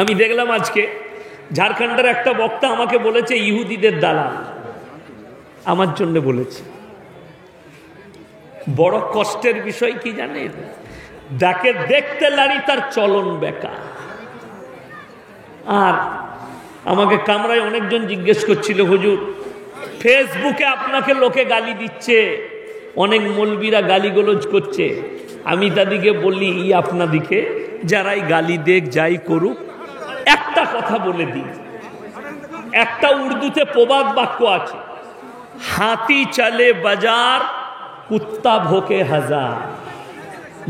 আমি দেখলাম আজকে ঝাড়খণ্ডের একটা বক্তা আমাকে বলেছে ইহুদিদের দালাল, আমার জন্য বলেছে। বড় কষ্টের বিষয় কি জানেন? যাকে দেখতে লাড়ি তার চলন বেকা। আর আমাকে কামরায় অনেকজন জিজ্ঞেস করছিল, হুজুর ফেসবুকে আপনাকে লোকে গালি দিচ্ছে, অনেক মৌলবীরা গালিগোলজ করছে। আমি তাদেরকে বলি, আপনাদিকে যারাই গালি দেখ যাই করুক, একটা কথা বলে দিই। একটা উর্দুতে প্রবাদ বাক্য আছে, হাতি চলে বাজার কুত্তা ভোকে হাজার।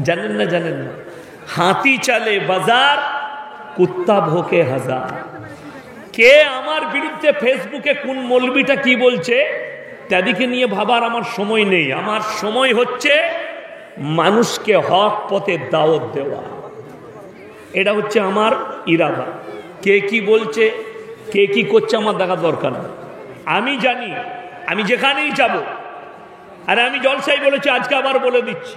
জানেন না? জানেন না? হাতি চলে বাজার কুত্তা ভোকে হাজার। কে আমার বিরুদ্ধে ফেসবুকে কোন মৌলবীটা কি বলছে তাদেরকে নিয়ে ভাবার আমার সময় নেই। আমার সময় হচ্ছে মানুষকে হক পথে দাওয়াত দেওয়া। এটা হচ্ছে আমার ইরাদা। কে কি বলছে, কে কি করছে আমার দেখা দরকার না। আমি জানি আমি যেখানেই যাব, আর আমি জলসাই বলেছি, আজকে আবার বলে দিচ্ছি,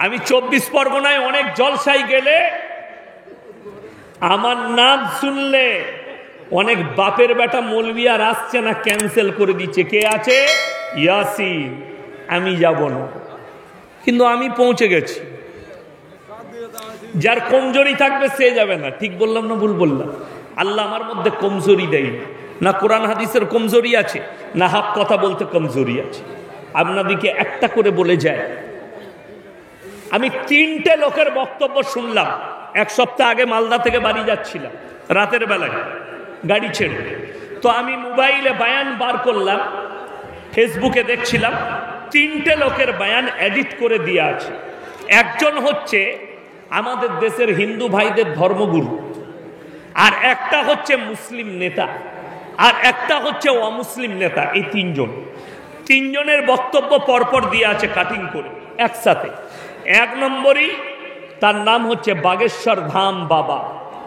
আমি 24 পরগনায় অনেক জলসাই গেলে আমার নাম শুনলে অনেক বাপের বেটা মৌলবি আর আসছে না, ক্যান্সেল করে দিচ্ছে। কে আছে? ইয়াসিন। আমি যাব না, কিন্তু আমি পৌঁছে গেছি। যার কমজোরি থাকবে সে যাবে না। ঠিক বললাম না ভুল বললাম? আল্লাহ আমার মধ্যে কমজোরি দেয় না, কোরআন হাদিসের কমজোরি আছে, না হক কথা বলতে কমজোরি আছে। আপনাদিকে একটা করে বলে যায়, আমি 3টে লোকের বক্তব্য শুনলাম। এক সপ্তাহ আগে মালদা থেকে বাড়ি যাচ্ছিলাম, রাতের বেলায় গাড়ি ছেড়ে। তো আমি মোবাইলে বায়ান বার করলাম, ফেসবুকে দেখছিলাম 3টে লোকের বায়ান এডিট করে দিয়ে আছে। একজন হচ্ছে আমাদের দেশের হিন্দু ভাইদের ধর্মগুরু, আর একটা হচ্ছে মুসলিম নেতা, আর একটা হচ্ছে অমুসলিম নেতা। এই তিনজনের বক্তব্য পরপর দিয়ে আছে কাটিং করে একসাথে। 1 নম্বরই তার নাম হচ্ছে বাগেশ্বর ধাম বাবা,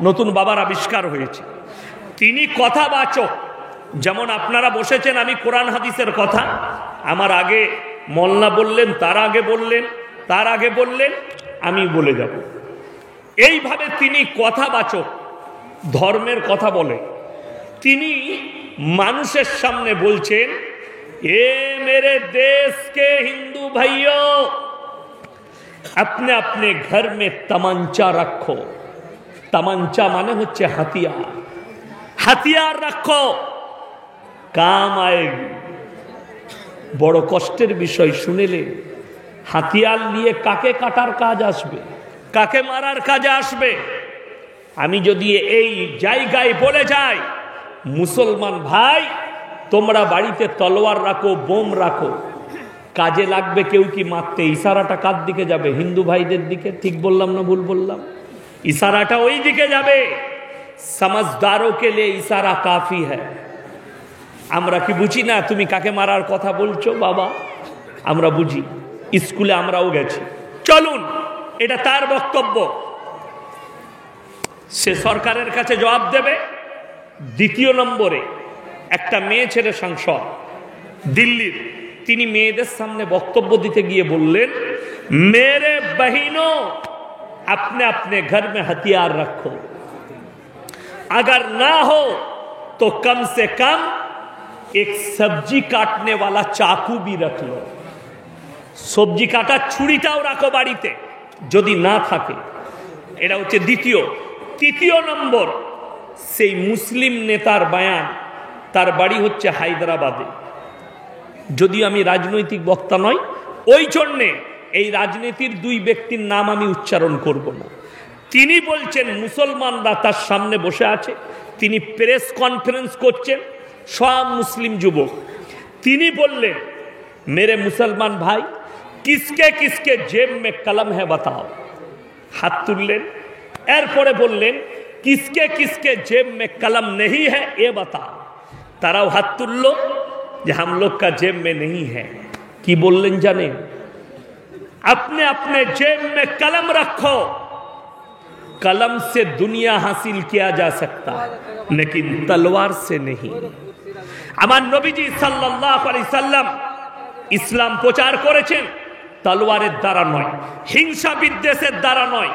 নতুন বাবার আবিষ্কার হয়েছে। তিনি কথাবাচক, যেমন আপনারা বসেছেন, আমি কোরআন হাদিসের কথা আমার আগে মোল্লা বললেন, তার আগে বললেন, তার আগে বললেন, আমি বলে যাব। এইভাবে তিনি কথাবাচক, ধর্মের কথা বলে। তিনি মানুষের সামনে বলছেন, এ মেরে देश के हिंदू भाइयों, अपने अपने घर में तमंचा रखो। तमंचा माने হচ্ছে হাতিয়ার। হাতিয়ার রাখো, কাম আয়েগি। বড় কষ্টের বিষয় শুনেলে, হাতিয়ার নিয়ে কাকে কাটার কাজ আসবে, কাকে মারার কাজে আসবে? আমি যদি এই জায়গায় বলে যাই, মুসলমান ভাই তোমরা বাড়িতে তলোয়ার রাখো, বোম রাখো, কাজে লাগবে। কেউ কি মারতে, ইশারাটা কার দিকে যাবে? হিন্দু ভাইদের দিকে। ঠিক বললাম না ভুল বললাম? ইশারাটা ওই দিকে যাবে। समझदारों के लिए इशारा काफी है। আমরা কি বুঝি না তুমি কাকে মারার কথা বলছো বাবা? আমরা বুঝি, স্কুলে আমরাও গেছি। চলুন, এটা তার বক্তব্য, সে সরকারের কাছে জবাব দেবে। 2 নম্বরে একটা মেয়ে ছেলে সাংসদ দিল্লির, তিনি মেয়েদের সামনে বক্তব্য দিতে গিয়ে বললেন, मेरे बहनों अपने अपने घर में हथियार रखो, अगर ना हो तो कम से कम एक सब्जी काटने वाला चाकू भी रख लो। सब्जी काटा छुरीटाও রাখো বাড়িতে যদি না থাকে। এটা হচ্ছে দ্বিতীয়। 3 নম্বর, সেই মুসলিম নেতার বায়ান, তার বাড়ি হচ্ছে হায়দ্রাবাদে। যদিও আমি রাজনৈতিক বক্তা নই, ওই জন্যে এই রাজনীতির 2 ব্যক্তির নাম আমি উচ্চারণ করব না। তিনি বলছেন, মুসলমানরা তার সামনে বসে আছে, তিনি প্রেস কনফারেন্স করছেন, সব মুসলিম যুবক। তিনি বললেন, मेरे मुसलमान भाई किसके किसके जेब में कलम है बताओ। हाथ तुललेन, एरपरे बोललेन, किसके किसके जेब में कलम नहीं है ये बताओ। ताराও हाथ तुललो যে हम लोग का जेब में नहीं है। কি বললেন জানেন? अपने अपने जेब में कलम रखो, कलम से दुनिया हासिल किया जा सकता है लेकिन तलवार से नहीं। আমার নবীজি সাল্লাল্লাহু আলাইহি সাল্লাম ইসলাম প্রচার করেছেন তলোয়ারের দ্বারা নয়, হিংসা বিদ্বেষের দ্বারা নয়,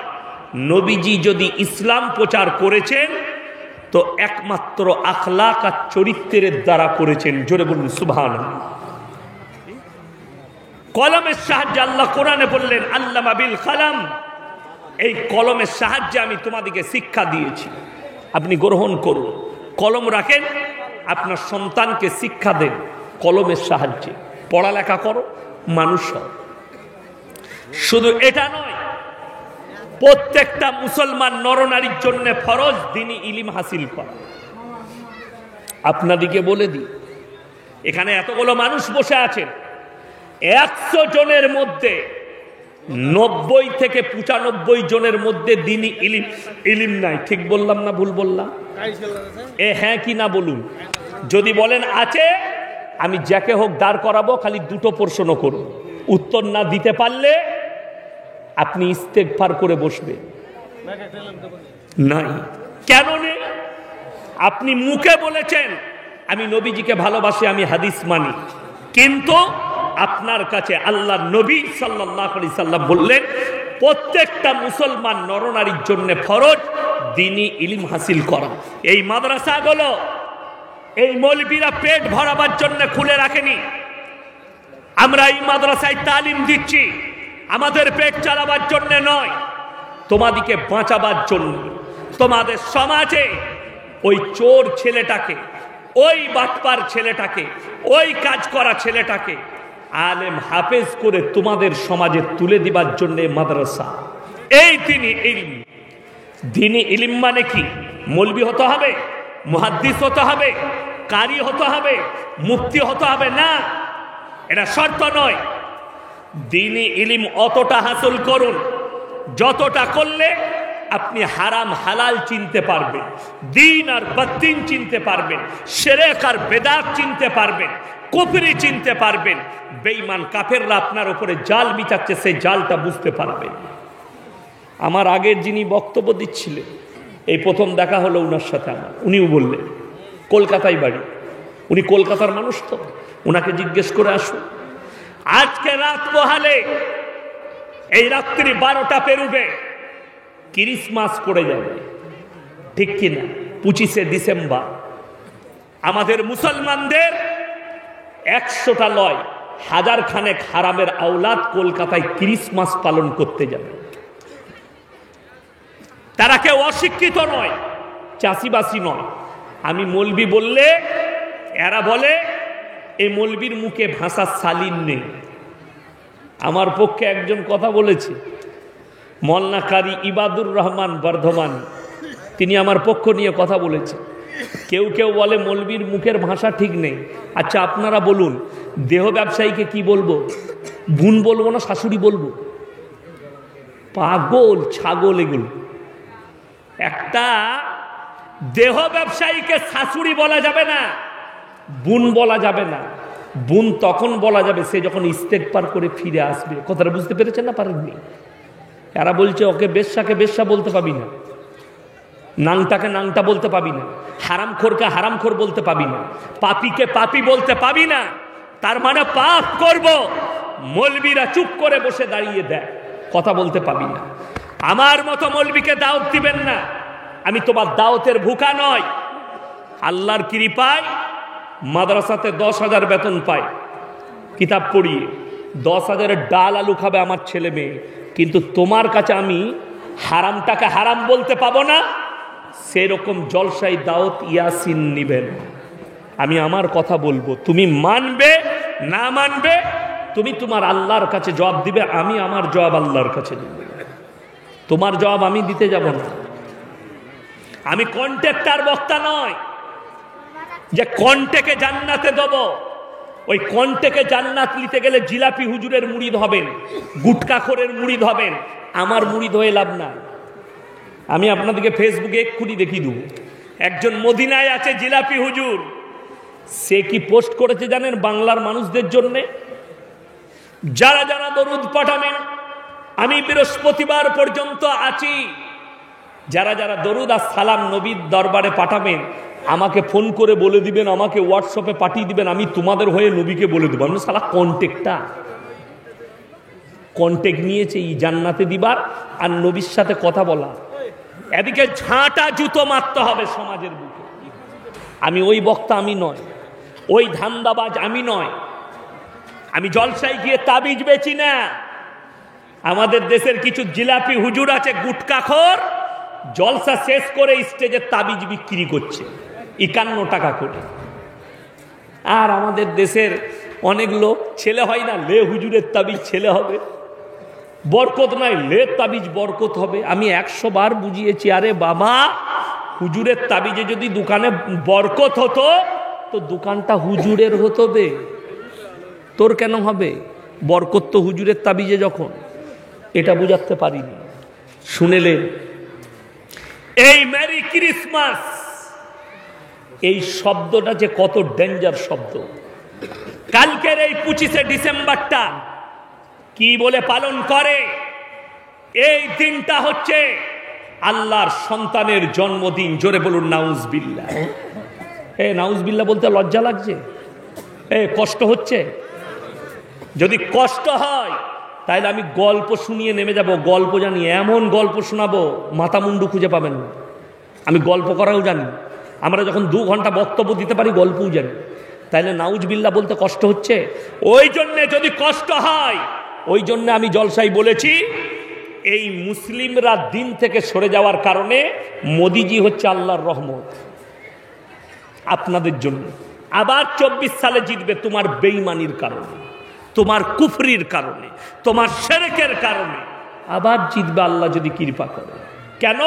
নবীজি যদি ইসলাম প্রচার করেছেন তো একমাত্র আখলাক আর চরিত্রের দ্বারা করেছেন। জোরে বলুন সুবহানাল্লাহ। কলমের সাহায্যে আল্লাহ কোরআনে বললেন আল্লামা বিল কলম, এই কলমের সাহায্যে আমি তোমাদেরকে শিক্ষা দিয়েছি, আপনি গ্রহণ করুন। কলম রাখেন, আপনার সন্তানকে শিক্ষা দেন কলমের সাহায্যে, পড়ালেখা করো, মানুষ হও। শুধু এটা নয়, প্রত্যেকটা মুসলমান নরনারীর জন্য ফরজ দ্বীনি ইলম হাসিল করা। আপনাদিকে বলে দিই, এখানে এতগুলো মানুষ বসে আছেন, 100 জনের মধ্যে 90 থেকে 95 জনের মধ্যে দ্বীনি ইলম নাই। ঠিক বললাম না ভুল বললাম? হ্যাঁ কি না বলুন। যদি বলেন আছে, আমি যাকে হোক দাঁড় করাবো, খালি 2টো প্রশ্ন করব, উত্তর না দিতে পারলে আপনি ইস্তেগফার করে বসবে। নাই কেন নেই? আপনি মুখে বলেছেন আমি নবীজিকে ভালোবাসি, আমি হাদিস মানি, কিন্তু আপনার কাছে আল্লাহর নবী সাল্লাল্লাহু আলাইহি সাল্লাম বললেন প্রত্যেকটা মুসলমান নরনারীর জন্য ফরজ দ্বীনি ইলম হাসিল করা। এই মাদ্রাসাগুলো এই মৌলবীরা পেট ভরাবার জন্য খুলে রাখেনি। আমরা এই মাদ্রাসায় তালিম দিচ্ছি আমাদের পেট চালাবার জন্য নয়, তোমাদিকে বাঁচাবার জন্য। তোমাদের সমাজে ওই চোর ছেলেটাকে, ওই বাটপার ছেলেটাকে, ওই কাজ করা ছেলেটাকে আলেম হাফেজ করে তোমাদের সমাজে তুলে দিবার জন্য মাদ্রাসা। এই দ্বীনি ইলম, দ্বীনি ইলম মানে কি? মৌলবি হতে হবে, মুহাদ্দিস হতে হবে, কারি হতে হবে, মুফতি হতে হবে না, এটা শর্ত নয়। দ্বীনি ইলম অতটা হাসিল করুন যতটা করলে আপনি হারাম হালাল চিনতে পারবেন, দিন আর বাতিল চিনতে পারবেন, শিরক আর বেদাত চিনতে পারবেন, কুফরি চিনতে পারবেন, বেঈমান কাফেররা আপনার উপরে জাল বিছাচ্ছে সেই জালটা বুঝতে পারবেন। আমার আগের যিনি বক্তব্য দিচ্ছিলেন, এই প্রথম দেখা হলো উনার সাথে আমার, উনিও বললেন কলকাতায় বাড়ি, উনি কলকাতার মানুষ, তো উনাকে জিজ্ঞেস করে আসুন। আজকে রাত পোহালে, এই রাত্রি 12টা পেরুবে, ক্রিসমাস পড়ে যাবে, ঠিক কিনা? 25শে ডিসেম্বর। আমাদের মুসলমানদের 100টা লয়, 1000 খানেক হারামের আওলাদ কলকাতায় ক্রিসমাস পালন করতে যাবে। তারা কেউ অশিক্ষিত নয়, চাষিবাসী নয়। আমি মৌলবি বললে এরা বলে এই মৌলবির মুখে ভাষার শালীন নেই। আমার পক্ষে একজন কথা বলেছে, মওলানা কারি ইবাদুর রহমান বর্ধমান, তিনি আমার পক্ষ নিয়ে কথা বলেছে। কেউ কেউ বলে মৌলবির মুখের ভাষা ঠিক নেই। আচ্ছা আপনারা বলুন, দেহ ব্যবসায়ীকে কি বলবো? বোন বলবো না শাশুড়ি বলবো? পাগল ছাগল এগুলো। একটা দেহ ব্যবসায়ীকে শাশুড়ি বলা যাবে না, বোন বলা যাবে না। বোন তখন বলা যাবে সে যখন ইস্তেগফার করে ফিরে আসবে। কথাটা বুঝতে পেরেছেন না পারেননি? এরা বলছে ওকে বেশ্যাকে বেশ্যা বলতে পাবি না, নাংটাকে নাংটা বলতে পাবি না, হারামখোরকে হারামখোর বলতে পাবি না, পাপীকে পাপী বলতে পাবি না। তার মানে পাপ করব। মৌলবীরা চুপ করে বসে দাঁড়িয়ে দেয়, কথা বলতে পাবি না। আমার মতো মৌলবীকে দাওয়াত দিবেন না। আমি তোমার দাওয়াতের ভুকা নয়। আল্লাহর কৃপায় মাদ্রাসাতে 10,000 বেতন পায়, কিতাব পড়িয়ে 10,000-এর ডাল আলু খাবে আমার ছেলে মেয়ে, কিন্তু তোমার কাছে আমি হারামটাকে হারাম বলতে পাবো না। সেরকম জলসাই দাওয়াত ইয়াসিন নিবেন। আমি আমার কথা বলবো, তুমি মানবে না মানবে তুমি তোমার আল্লাহর কাছে জবাব দিবে, আমি আমার জবাব আল্লাহর কাছে দিব। তোমার জবাব আমি দিতে যাব না। আমি কন্ট্রাক্টর বক্তা নয় যে কন্টেকে জান্নাতে দেব। ওই কন্টেকে জান্নাত নিতে গেলে জিলাপি হুজুরের মুরিদ হবেন, গুটকাখোরের মুরিদ হবেন, আমার মুরিদ হয়ে লাভ না। আমি আপনাদেরকে ফেসবুকে এক্ষুনি দেখিয়ে দেবো, একজন মদিনায় আছে জিলাপি হুজুর, সে কি পোস্ট করেছে জানেন? বাংলার মানুষদের জন্য যারা যারা দরুদ পাঠাবেন, আমি বৃহস্পতিবার পর্যন্ত আছি, যারা যারা দরুদ আর সালাম নবীর দরবারে পাঠাবেন আমাকে ফোন করে বলে দিবেন, আমাকে হোয়াটসঅ্যাপে পাঠিয়ে দিবেন, আমি তোমাদের হয়ে নবীকে বলে দেবো। আমি সালা কন্টেক্ট নিয়েছে এই জান্নাতে দিবার আর নবীর সাথে কথা বলা। এদিকে ঝাঁটা জুতো মারতে হবে সমাজের বুকে। আমি ওই বক্তা আমি নয়, ওই ধান্দাবাজ আমি নয়। আমি জলসায় গিয়ে তাবিজ বেচি না। আমাদের দেশের কিছু জিলাপি হুজুর আছে গুটকাখোর, জলসা শেষ করে স্টেজে তাবিজ বিক্রি করছে 51 টাকা করে। আর আমাদের দেশের অনেক লোক ছেলে হয় না, লে হুজুরের তাবিজ ছেলে হবে, বরকত নাই, লে তাবিজ বরকত হবে। আমি 100 বার বুঝিয়েছি, আরে বাবা হুজুরের তাবিজে যদি দোকানে বরকত হতো তো দোকানটা হুজুরের হতো বে, তোর কেন হবে? বরকত তো হুজুরের তাবিজে যখন। এটা বুঝাতে পারিনি। শুনেলেন এই মেরি ক্রিসমাস, এই শব্দটা যে কত ডেঞ্জার শব্দ। কালকের এই 25শে ডিসেম্বরটা কি বলে পালন করে? এই দিনটা হচ্ছে আল্লাহর সন্তানের জন্মদিন। জোরে বলুন নাউজবিল্লাহ। নাউজবিল্লাহ বলতে লজ্জা লাগছে? কষ্ট হচ্ছে? যদি কষ্ট হয় তাহলে আমি গল্প শুনিয়ে নেমে যাব। গল্প জানি, এমন গল্প শোনাবো মাথা মুন্ডু খুঁজে পাবেন না। আমি গল্প করাও জানি। আমরা যখন 2 ঘন্টা বক্তব্য দিতে পারি গল্পও জানি। তাইলে নাউজবিল্লাহ বলতে কষ্ট হচ্ছে? ওই জন্যে যদি কষ্ট হয়, ওই জন্য আমি জলসাই বলেছি এই মুসলিমরা দিন থেকে সরে যাওয়ার কারণে মোদিজি হচ্ছে আল্লাহর রহমত আপনাদের জন্য। আবার 24 সালে জিতবে তোমার বেঈমানির কারণে, তোমার কুফরির কারণে, তোমার শিরকের কারণে আবার জিতবে আল্লাহ যদি কৃপা করে। কেন?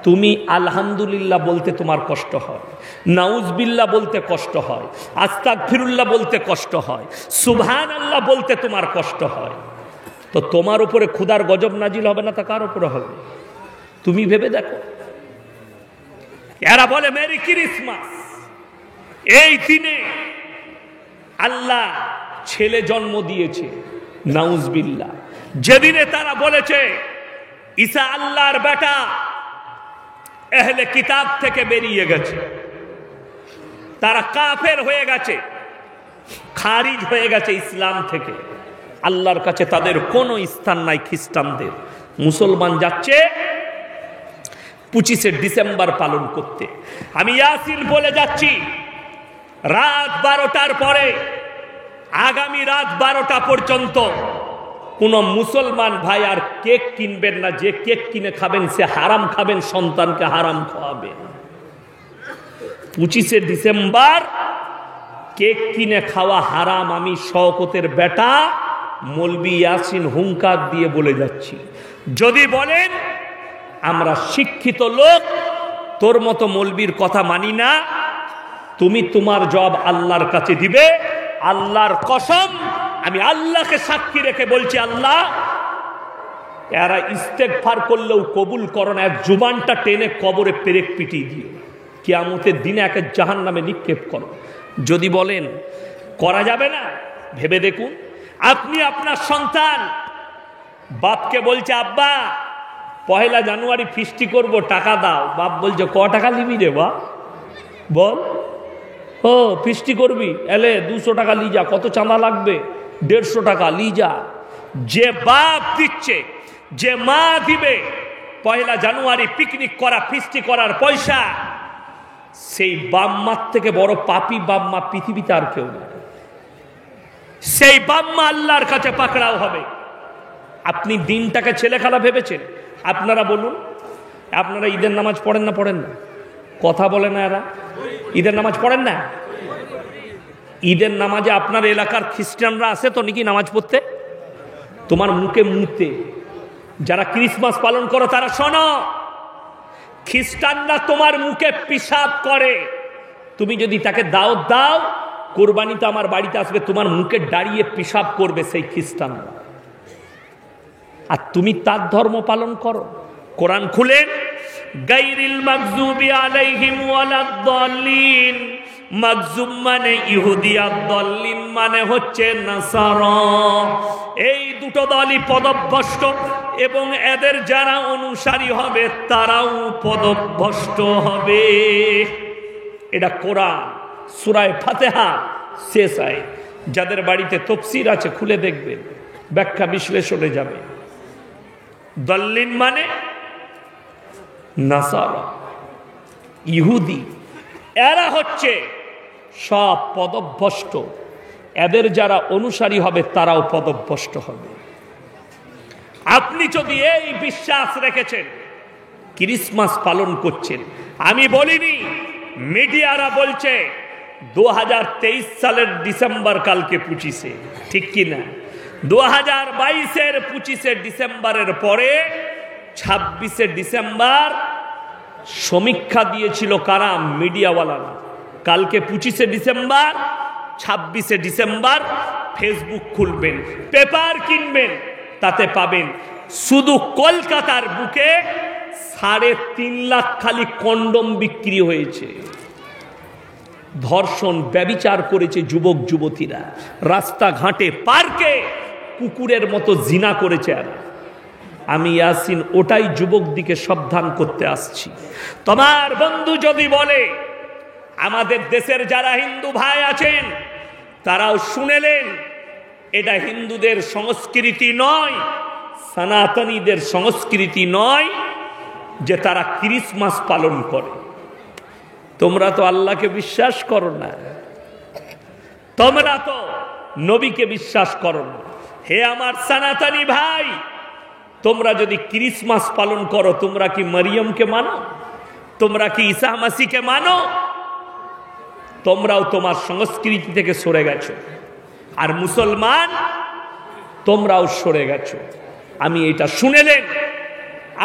তুমি আলহামদুলিল্লাহ বলতে তোমার কষ্ট হয়, নাউজবিল্লাহ বলতে কষ্ট হয়, আস্তাগফিরুল্লাহ বলতে কষ্ট হয়, সুবহানাল্লাহ বলতে তোমার কষ্ট হয়। তো তোমার উপরে ক্ষুধার গজব নাজিল হবে না তা কার উপরে হবে? তুমি ভেবে দেখো। এরা বলে মেরি ক্রিসমাস। এই দিনে আল্লাহ ছেলে জন্ম দিয়েছে, নাউজবিল্লাহ। যেদিনে তারা বলেছে ঈসা আল্লাহর বেটা, আহলে কিতাব থেকে বেরিয়ে গেছে, তারা কাফের হয়ে গেছে, খারিজ হয়ে গেছে ইসলাম থেকে। আল্লাহর কাছে তাদের কোনো স্থান নাই। খ্রিস্টানদের, মুসলমান যাচ্ছে 25শে ডিসেম্বর পালন করতে। আমি ইয়াসিন বলে যাচ্ছি, রাত 12টার পরে, আগামী রাত 12টা পর্যন্ত কোন মুসলমান ভাই আর কেক কিনবেন না। যে কেক কিনে খাবেন সে হারাম খাবেন, সন্তানকে হারাম খাওয়াবেন। 25শে ডিসেম্বর কেক কিনে খাওয়া হারাম। আমি শওকতের বেটা মৌলভী ইয়াসিন হুঙ্কার দিয়ে বলে যাচ্ছি। যদি বলেন আমরা শিক্ষিত লোক, তোর মতো মৌলবীর কথা মানি না, তুমি তোমার জবাব আল্লাহর কাছে দিবে। আল্লাহর কসম, আমি আল্লাহকে সাক্ষী রেখে বলছি, আল্লাহ এরা ইস্তেগফার করলেও কবুল করো না, জুবানটা টেনে কবরে পেরেক পিটিয়ে দিও, কিয়ামতের দিনে একে জাহান্নামে নিক্ষেপ করো। যদি বলেন করা যাবে না, ভেবে দেখুন। আপনি আপনার সন্তান বাপকে বলছে, আব্বা 1 জানুয়ারি ফিস্টি করব, টাকা দাও। বাপ বলছে, ক টাকা নিবি রে বা? বল। ও ফিস্টি করবি, এলে 200 টাকা লি যা। কত চাঁদা লাগবে? 150 টাকা লি যা। যে বাপ দিচ্ছে, যে মা দিবে 1 জানুয়ারি পিকনিক করা, ফিস্টি করার পয়সা, সেই বাম্মার থেকে বড় পাপী বাম্মা পৃথিবীতে আর কেউ নেই। সেই বাম্মা আল্লাহর কাছে পাকড়াও হবে। আপনি দিনটাকে ছেলে খেলা ভেবেছেন? আপনারা বলুন, আপনারা ঈদের নামাজ পড়েন না? পড়েন না? কথা বলে না এরা। ঈদের নামাজ পড়েন না? ঈদের নামাজে আপনার এলাকার খ্রিস্টানরা আসে তো নাকি নামাজ পড়তে? তোমার মুখে মুতে যারা ক্রিসমাস পালন করো তারা শোনো, খ্রিস্টানরা তোমার মুখে পিশাব করে। তুমি যদি তাকে দাওয়াত দাও, কোরবানিতে আমার বাড়িতে আসবে, তোমার মুখে দাঁড়িয়ে পিশাব করবে সেই খ্রিস্টানরা। আর তুমি তার ধর্ম পালন করো। কোরআন খুলেন, গায়রিল মাগযুবি আলাইহিম ওয়ালাদ-দাল্লিন। মাগযুব মানে ইহুদি, আর দাল্লিন মানে হচ্ছে নাসারা। এই দুটো দলই পদভ্রষ্ট এবং এদের যারা অনুসারী হবে তারাও পদভ্রষ্ট হবে। এটা কোরআন সূরা ফাতিহা শেষ আয়াত। যাদের বাড়িতে তাফসীর আছে খুলে দেখবেন। ব্যাখ্যা বিশ্লেষণে যাবে। দল্লিন মানে নাসারা, ইহুদি, এরা হচ্ছে সব পদভ্রষ্ট। এদের যারা অনুসারী হবে তারাও পদভ্রষ্ট হবে। আপনি যদি এই বিশ্বাস রেখেছেন, ক্রিসমাস পালন করছেন, আমি বলিনি, মিডিয়ারা বলছে 2023 সালের ডিসেম্বর কালকে 25-এ, ঠিক কিনা? 2022-এর 25-এ ডিসেম্বরের পরে 26-এ ডিসেম্বর সমীক্ষা দিয়েছিল কারা? মিডিয়াওয়ালারা। কালকে 25-এ ডিসেম্বর, 26-এ ডিসেম্বর ফেসবুক খুলবেন, পেপার কিনবেন, তাতে পাবেন শুধু কলকাতার বুকে 3.5 লাখ খালি কন্ডম বিক্রি হয়েছে। ধর্ষণ, ব্যভিচার করেছে যুবক যুবতীরা, রাস্তাঘাটে পার্কে কুকুরের মতো জিনা করেছে। আর আমি ইয়াসিন ওটাই যুবক দিকে সাবধান করতে আসছি। তোমার বন্ধু যদি বলে, আমাদের দেশের যারা হিন্দু ভাই আছেন তারাও শুনেলেন, এটা হিন্দুদের সংস্কৃতি নয়, সনাতনীদের সংস্কৃতি নয় যে তারা ক্রিসমাস পালন করে। তোমরা তো আল্লাহকে বিশ্বাস করো না, তোমরা তো নবীকে বিশ্বাস করো না। হে আমার সনাতনী ভাই, তোমরা যদি ক্রিসমাস পালন করো, তোমরা কি মরিয়মকে মানো? তোমরা কি ঈসা মাসিকে মানো? তোমরাও তোমার সংস্কৃতি থেকে সরে গেছো। আর মুসলমান, তোমরাও সরে গেছো। আমি এটা শুনেলেন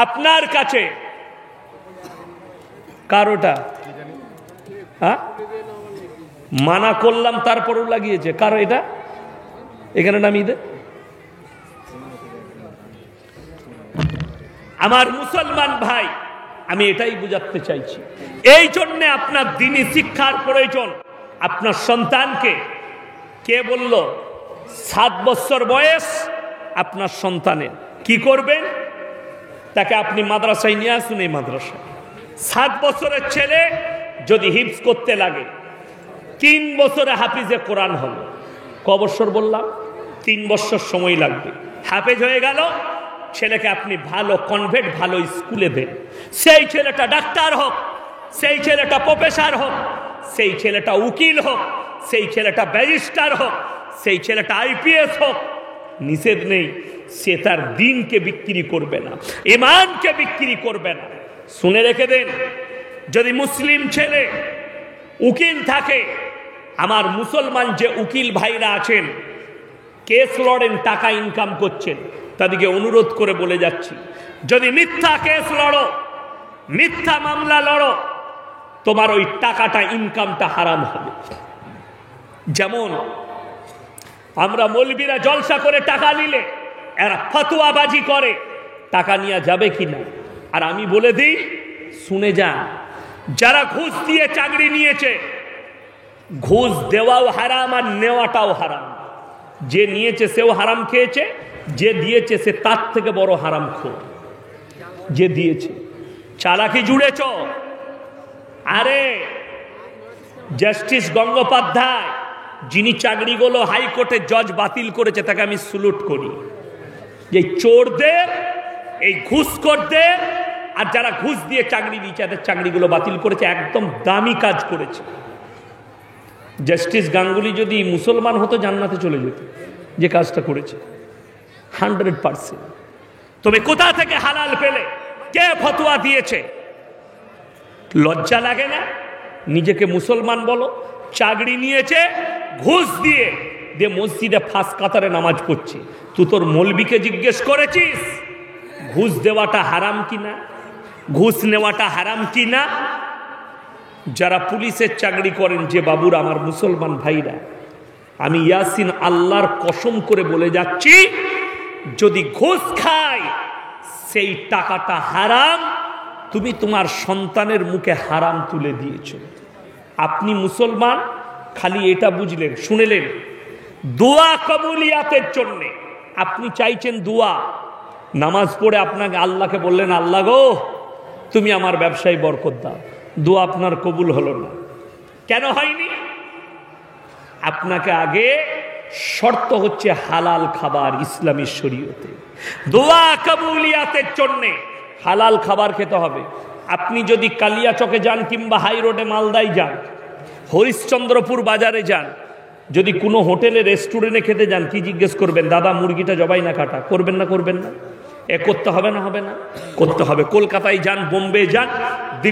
আপনার কাছে কারোটা মানা করলাম, তারপরও লাগিয়েছে কারো এটা এখানে নামিয়ে দে। আমার মুসলমান ভাই, আমি এটাই বুঝাতে চাইছি। এই জন্য আপনার দ্বীনি শিক্ষার প্রয়োজন। আপনার সন্তানকে, কে বলল 7 বছর বয়স আপনার সন্তানের, কি করবেন? তাকে আপনি মাদ্রাসায় নিয়ে আসুন। এই মাদ্রাসায় 7 বছরের ছেলে যদি হিফজ করতে লাগে, 3 বছরে হাফিজে কোরআন হলো। ক বছর বললাম? 3 বছর সময় লাগবে। হাফেজ হয়ে গেল, ছেলেকে আপনি ভালো কনভেন্ট, ভালো স্কুলে দেন। সেই ছেলেটা ডাক্তার হোক, সেই ছেলেটা প্রফেসর হোক, সেই ছেলেটা উকিল হোক, সেই ছেলেটা ব্যারিস্টার হোক, সেই ছেলেটা আইপিএস হোক, নিষেধ নেই সে তার দিনকে বিক্রি করবে না, ঈমানকে বিক্রি করবে না। শুনে রেখে দেন, যদি মুসলিম ছেলে উকিল থাকে, আমার মুসলমান যে উকিল ভাইরা আছেন, কেস লড়েন, টাকা ইনকাম করছেন, তাদেরকে অনুরোধ করে বলে যাচ্ছি, যদি মিথ্যা কেস লড়ো, মিথ্যা মামলা লড়ো, তোমার ওই টাকাটা, ইনকামটা হারাম হবে। যেমন আমরা মৌলবীরা জলসা করে টাকা নিলে এরা ফতোয়াবাজি করে, টাকা নেওয়া যাবে কিনা? আর আমি বলে দিই, শুনে যান, যারা ঘুষ দিয়ে চাকরি নিয়েছে, ঘুষ দেওয়াও হারাম আর নেওয়াটাও হারাম। যে নিয়েছে সেও হারাম খেয়েছে, যে দিয়েছে সে তার থেকে বড় হারামখোর। যে দিয়েছে চালাকি জুড়েছ। আরে জাস্টিস গঙ্গোপাধ্যায়, যিনি চাকরিগুলো হাইকোর্টে জজ বাতিল করেছে, তাকে আমি স্যালুট করি। যে চোরদের, এই ঘুষখোরদের আর যারা ঘুষ দিয়ে চাকরি দিয়েছে, তাদের চাকরিগুলো বাতিল করেছে, একদম দামি কাজ করেছে। জাস্টিস গাঙ্গুলি যদি মুসলমান হতো, জান্নাতে চলে যেত, যে কাজটা করেছে 100%। তুমি কোথা থেকে হালাল পেলে? কে ফতোয়া দিয়েছে? লজ্জা লাগে না? নিজেকে মুসলমান বলো, চাকরি নিয়েছে ঘুষ দিয়ে, দিয়ে মসজিদে ফাঁস কাতারে নামাজ পড়ছে। তুই তোর মৌলবীকে জিজ্ঞেস করেছিস ঘুষ দেওয়াটা হারাম কিনা, ঘুষ নেওয়াটা হারাম কিনা? যারা পুলিশের চাকরি করেন, যে বাবুরা, আমার মুসলমান ভাইরা, আমি ইয়াসিন আল্লাহর কসম করে বলে যাচ্ছি, যদি ঘুষ খায় সেই টাকাটা হারাম। তুমি তোমার সন্তানের মুখে হারাম তুলে দিয়েছ। আপনি মুসলমান, খালি এটা বুঝলেন, শুনেলেন, দোয়া কবুলিয়াতের জন্যে আপনি চাইছেন দোয়া, নামাজ পড়ে আপনাকে আল্লাহকে বললেন, আল্লাহ গো তুমি আমার ব্যবসায় বরকত দাও। দোয়া আপনার কবুল হলো না। কেন হয়নি? আপনাকে আগে শর্ত হচ্ছে হালাল খাবার। ইসলামী শরীয়তে দোয়া কবুলিয়াতের জন্যে হালাল খাবার খেতে হবে। আপনি যদি কালিয়াচকে যান কিংবা হাই রোডে মালদায় যান, হরিশ্চন্দ্রপুর বাজারে যান, যদি কোনো হোটেলে রেস্টুরেন্টে খেতে যান, কি জিজ্ঞেস করবেন? দাদা মুরগিটা জবাই না কাটা? করবেন না? করবেন না? এ করতে হবে না? হবে না? করতে হবে। কলকাতায় যান, বোম্বে যান, দিল্লি